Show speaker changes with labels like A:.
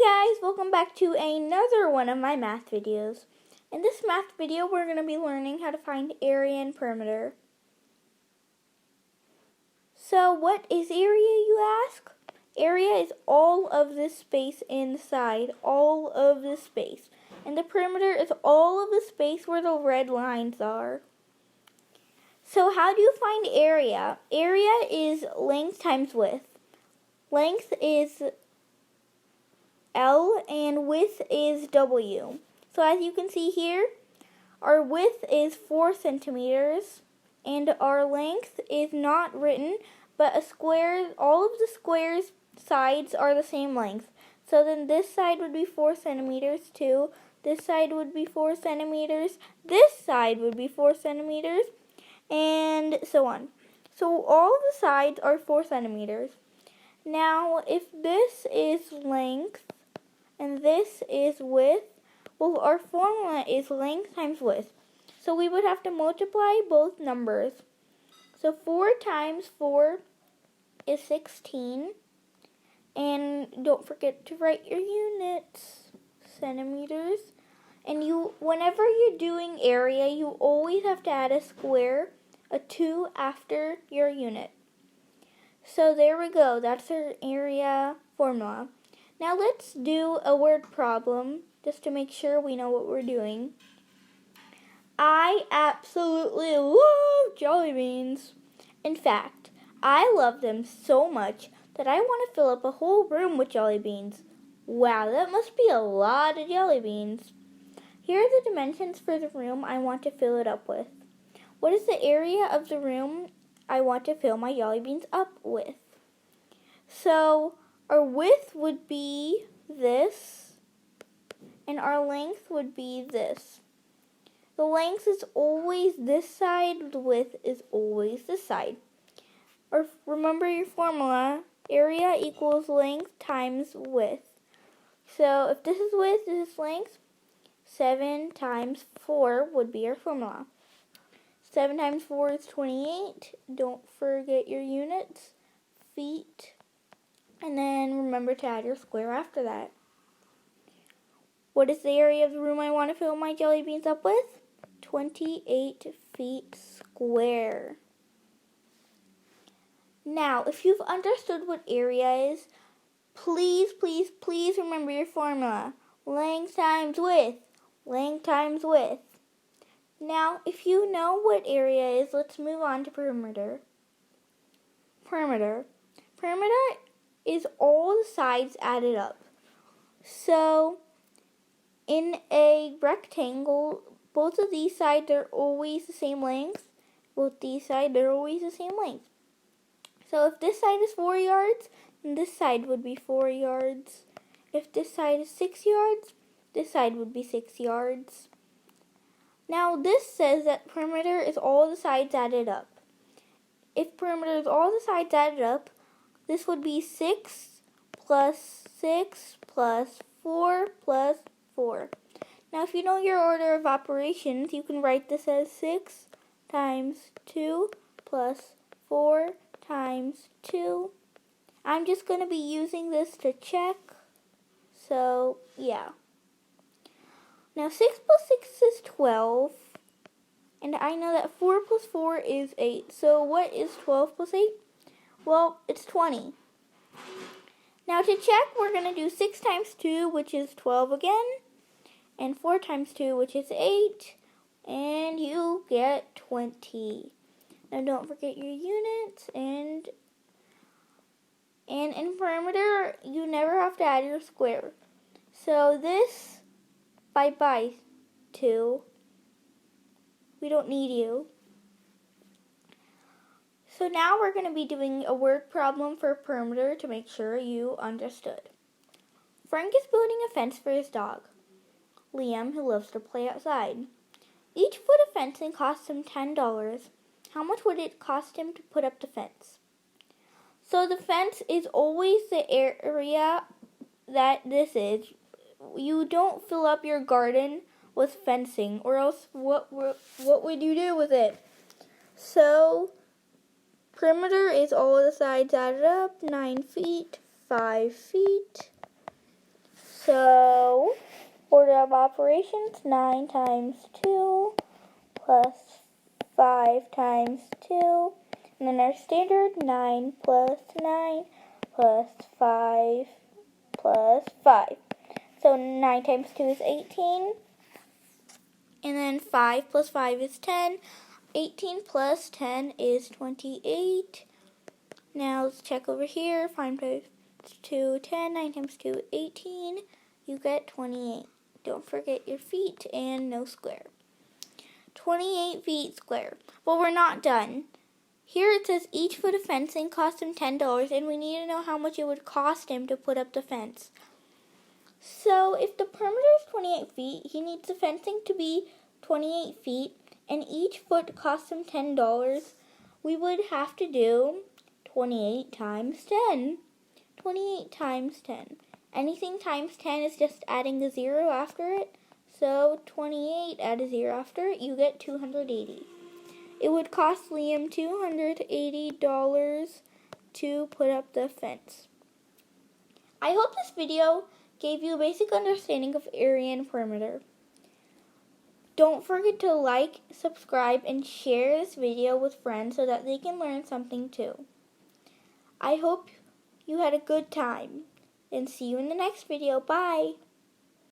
A: Hi guys, welcome back to another one of my math videos. In this math video, we're going to be learning how to find area and perimeter. So what is area, you ask? Area is all of this space inside, all of this space. And the perimeter is all of the space where the red lines are. So how do you find area? Area is length times width. Length is L and width is W. So as you can see here, our width is 4 centimeters and our length is not written, but a square, all of the square's sides are the same length. So then this side would be 4 centimeters too, this side would be 4 centimeters, this side would be 4 centimeters, and so on. So all of the sides are 4 centimeters. Now if this is length, and this is width, well, our formula is length times width. So we would have to multiply both numbers. So 4 times 4 is 16. And don't forget to write your units, centimeters. And whenever you're doing area, you always have to add a square, a 2 after your unit. So there we go, that's our area formula. Now let's do a word problem just to make sure we know what we're doing. I absolutely love jelly beans. In fact, I love them so much that I want to fill up a whole room with jelly beans. Wow, that must be a lot of jelly beans. Here are the dimensions for the room I want to fill it up with. What is the area of the room I want to fill my jelly beans up with? So our width would be this, and our length would be this. The length is always this side, the width is always this side. Or remember your formula, area equals length times width. So if this is width, this is length, 7 times 4 would be our formula. 7 times 4 is 28. Don't forget your units, feet. And then remember to add your square after that. What is the area of the room I want to fill my jelly beans up with? 28 feet square. Now, if you've understood what area is, please remember your formula. Length times width. Length times width. Now, if you know what area is, let's move on to perimeter. Perimeter is all the sides added up. So, in a rectangle, both of these sides are always the same length. Both these sides are always the same length. So if this side is 4 yards, then this side would be 4 yards. If this side is 6 yards, this side would be 6 yards. Now this says that perimeter is all the sides added up. If perimeter is all the sides added up, this would be 6 plus 6 plus 4 plus 4. Now if you know your order of operations, you can write this as 6 times 2 plus 4 times 2. I'm just going to be using this to check. So, yeah. Now 6 plus 6 is 12. And I know that 4 plus 4 is 8. So what is 12 plus 8? Well, it's 20. Now to check, we're going to do 6 times 2, which is 12 again. And 4 times 2, which is 8. And you get 20. Now don't forget your units. And in perimeter, you never have to add your square. So this, bye-bye, 2. We don't need you. So now we're going to be doing a word problem for perimeter to make sure you understood. Frank is building a fence for his dog, Liam, who loves to play outside. Each foot of fencing costs him $10. How much would it cost him to put up the fence? So the fence is always the area that this is. You don't fill up your garden with fencing, or else what would you do with it? So perimeter is all the sides added up, 9 feet, 5 feet. So, order of operations, 9 times 2 plus 5 times 2. And then our standard, 9 plus 9 plus 5 plus 5. So 9 times 2 is 18. And then 5 plus 5 is 10. 18 plus 10 is 28. Now let's check over here. 5 times 2, 10. 9 times 2, 18. You get 28. Don't forget your feet and no square. 28 feet square. But we're not done. Here it says each foot of fencing cost him $10, and we need to know how much it would cost him to put up the fence. So if the perimeter is 28 feet, he needs the fencing to be 28 feet, and each foot costs him $10. We would have to do 28 times 10. 28 times 10. Anything times 10 is just adding a 0 after it. So 28, add a 0 after it, you get 280. It would cost Liam $280 to put up the fence. I hope this video gave you a basic understanding of area and perimeter. Don't forget to like, subscribe, and share this video with friends so that they can learn something too. I hope you had a good time, and see you in the next video. Bye!